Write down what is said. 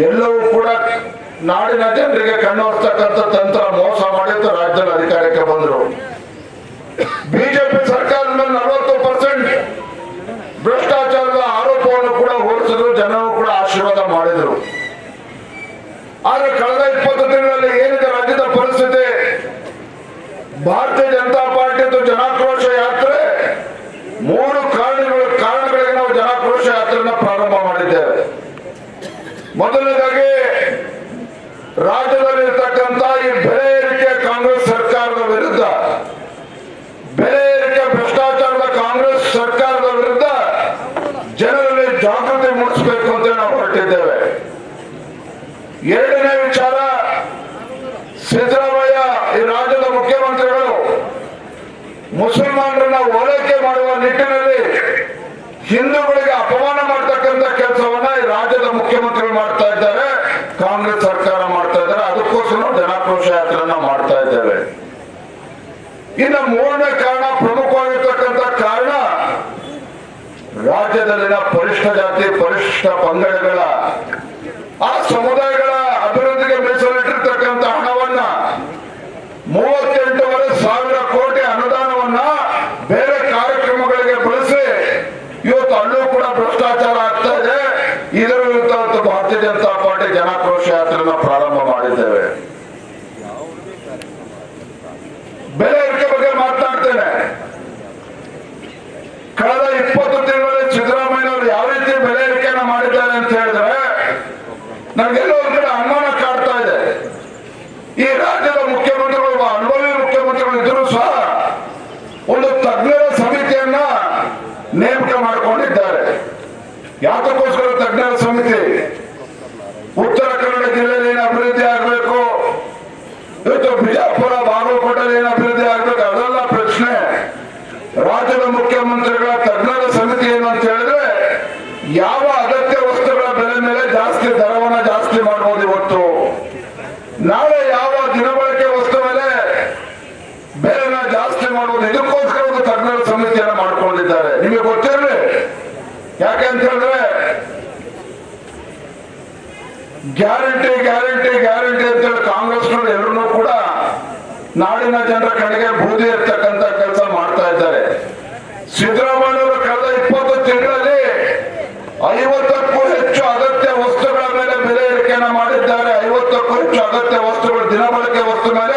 ಎಲ್ಲವೂ ಕೂಡ ನಾಡಿನ ಜನರಿಗೆ ಕಣ್ಣೋರ್ತಕ್ಕಂಥ ತಂತ್ರ ಮೋಸ ಮಾಡಿದ್ದು ರಾಜ್ಯದಲ್ಲಿ ಅಧಿಕಾರಕ್ಕೆ ಬಂದರು. ಬಿಜೆಪಿ ಸರ್ಕಾರದ ಮೇಲೆ 40% ಭ್ರಷ್ಟಾಚಾರದ ಆರೋಪವನ್ನು ಕೂಡ ಹೊರಿಸಿದ್ರು, ಜನರು ಕೂಡ ಆಶೀರ್ವಾದ ಮಾಡಿದರು. ಆದ್ರೆ ಕಳೆದ 20 ತಿಂಗಳಲ್ಲಿ ಏನಿದೆ ರಾಜ್ಯದ ಪರಿಸ್ಥಿತಿ, ಭಾರತೀಯ ಜನತಾ ಪಾರ್ಟಿದು ಜನಾಕ್ರೋಶ ಯಾತ್ರೆ 3 ಕಾರಣಗಳಿಗೆ ನಾವು ಜನಾಕ್ರೋಶ ಯಾತ್ರೆಯನ್ನು ಪ್ರಾರಂಭ ಮಾಡಿದ್ದೇವೆ. ಮೊದಲನೇದಾಗಿ ರಾಜ್ಯದಲ್ಲಿರ್ತಕ್ಕಂಥ ಈ ಬೆಲೆ ಏರಿಕೆ ಕಾಂಗ್ರೆಸ್ ಸರ್ಕಾರದ ವಿರುದ್ಧ, ಬೆಲೆ ಏರಿಕೆ ಭ್ರಷ್ಟಾಚಾರದ ಕಾಂಗ್ರೆಸ್ ಸರ್ಕಾರದ ವಿರುದ್ಧ ಜನರಲ್ಲಿ ಜಾಗೃತಿ ಮೂಡಿಸಬೇಕು ಅಂತ ನಾವು ಹೊರಟಿದ್ದೇವೆ. ಎರಡನೇ ವಿಚಾರ, ಸಿದ್ದರಾಮಯ್ಯ ಈ ರಾಜ್ಯದ ಮುಖ್ಯಮಂತ್ರಿಗಳು ಮುಸಲ್ಮಾನರನ್ನ ಓಲೈಕೆ ಮಾಡುವ ನಿಟ್ಟಿನಲ್ಲಿ ಹಿಂದೂಗಳಿಗೆ ಅಪಮಾನ ಮಾಡತಕ್ಕಂಥ ಕೆಲಸವನ್ನ ಈ ರಾಜ್ಯದ ಮುಖ್ಯಮಂತ್ರಿಗಳು ಮಾಡ್ತಾ ಇದ್ದಾರೆ, ಕಾಂಗ್ರೆಸ್ ಸರ್ಕಾರ ಮಾಡ್ತಾ ಇದ್ದಾರೆ. ಅದಕ್ಕೋಸ್ಕರ ನಾವು ಜನಾಕ್ರೋಶ ಯಾತ್ರೆಯನ್ನ ಮಾಡ್ತಾ ಇದ್ದೇವೆ. ಇನ್ನು ಮೂರನೇ ಕಾರಣ, ಪ್ರಮುಖವಾಗಿರ್ತಕ್ಕಂಥ ಕಾರಣ, ರಾಜ್ಯದಲ್ಲಿನ ಪರಿಷ್ಠ ಜಾತಿ ಪರಿಷ್ಠ ಪಂಗಡಗಳ ಆ ಸಮುದಾಯಗಳ ಅಭಿವೃದ್ಧಿಗೆ ಮೀಸಲಿಟ್ಟಿರ್ತಕ್ಕಂಥ ಹಣವನ್ನ 38,500 ಕೋಟಿ ಅನುದಾನವನ್ನ ಬೇರೆ ಕಾರ್ಯಕ್ರಮಗಳಿಗೆ ಬಳಸಿ ಇವತ್ತು ಅಲ್ಲೂ ಕೂಡ ಭ್ರಷ್ಟಾಚಾರ ಆಗ್ತಾ ಇದೆ. ಇದರ ವಿರುದ್ಧ ಭಾರತೀಯ ಜನತಾ ಪಾರ್ಟಿ ಜನಾಕ್ರೋಶ ಯಾತ್ರೆಯನ್ನು ಪ್ರಾರಂಭ ಮಾಡಿದ್ದೇವೆ. ಬೆಲೆ ಏರಿಕೆ ಬಗ್ಗೆ ಮಾತನಾಡ್ತೇನೆ. ಕಳೆದ 20 ತಿಂಗಳಲ್ಲಿ ಸಿದ್ದರಾಮಯ್ಯನವರು ಯಾವ ರೀತಿ ಬೆಲೆ ಏರಿಕೆಯನ್ನು ಮಾಡಿದ್ದಾರೆ ಅಂತ ಹೇಳಿದ್ರೆ ನನಗೆಲ್ಲೋ ಒಂದು ಕಡೆ ಅನುಮಾನ ಕಾಡ್ತಾ ಇದೆ. ಈ ರಾಜ್ಯದ ಮುಖ್ಯಮಂತ್ರಿಗಳು, ಅನುಭವಿ ಮುಖ್ಯಮಂತ್ರಿಗಳು ಇದ್ರೂ ಸಹ ಒಂದು ತಜ್ಞರ ಸಮಿತಿಯನ್ನ ನೇಮಕ ಮಾಡಿಕೊಂಡಿದ್ದಾರೆ. ಯಾತಕ್ಕೋಸ್ಕರ ತಜ್ಞರ ಸಮಿತಿ? ಉತ್ತರ ಕನ್ನಡ ಜಿಲ್ಲೆಯಲ್ಲಿ ಏನು ಅಭಿವೃದ್ಧಿ ಆಗಬೇಕು, ಇವತ್ತು ಬಿಜಾಪುರ ಬಾಗಲಕೋಟೆಯಲ್ಲಿ ಏನು ಅಭಿವೃದ್ಧಿ ಆಗಬೇಕು, ಅದೆಲ್ಲ ಪ್ರಶ್ನೆ. ರಾಜ್ಯದ ಮುಖ್ಯಮಂತ್ರಿಗಳ ತಜ್ಞರ ಸಮಿತಿ ಏನು ಅಂತ ಹೇಳಿದ್ರೆ, ಯಾವ ಅಗತ್ಯ ವಸ್ತುಗಳ ಬೆಲೆ ಮೇಲೆ ದರವನ್ನ ಜಾಸ್ತಿ ಮಾಡಬಹುದು ಇವತ್ತು, ನಾಳೆ ಯಾವ ದಿನಬಳಕೆ ವಸ್ತು ಮೇಲೆ ಬೆಲೆನ ಜಾಸ್ತಿ ಮಾಡುವುದು, ಇದಕ್ಕೋಸ್ಕರ ಒಂದು ತಜ್ಞರ ಸಮಿತಿಯನ್ನು ಮಾಡಿಕೊಂಡಿದ್ದಾರೆ. ನಿಮಗೆ ಗೊತ್ತಿರಲಿ, ಯಾಕೆ ಅಂತ ಹೇಳಿದ್ರೆ ಗ್ಯಾರಂಟಿ ಗ್ಯಾರಂಟಿ ಗ್ಯಾರಂಟಿ ಅಂತೇಳಿ ಕಾಂಗ್ರೆಸ್ನವರು ಎಲ್ಲರೂ ಕೂಡ ನಾಡಿನ ಜನರ ಕಡೆಗೆ ಬೂದಿ ಇರ್ತಕ್ಕಂಥ ಕೆಲಸ ಮಾಡ್ತಾ ಇದ್ದಾರೆ. ಸಿದ್ದರಾಮಯ್ಯವರು ಕಳೆದ 20 ತಿಂಗಳಲ್ಲಿ 50ಕ್ಕೂ ಹೆಚ್ಚು ಅಗತ್ಯ ವಸ್ತುಗಳ ಮೇಲೆ ಬೆಲೆ ಏರಿಕೆಯನ್ನು ಮಾಡಿದ್ದಾರೆ. 50ಕ್ಕೂ ಹೆಚ್ಚು ಅಗತ್ಯ ವಸ್ತುಗಳು, ದಿನಬಳಕೆ ವಸ್ತು ಮೇಲೆ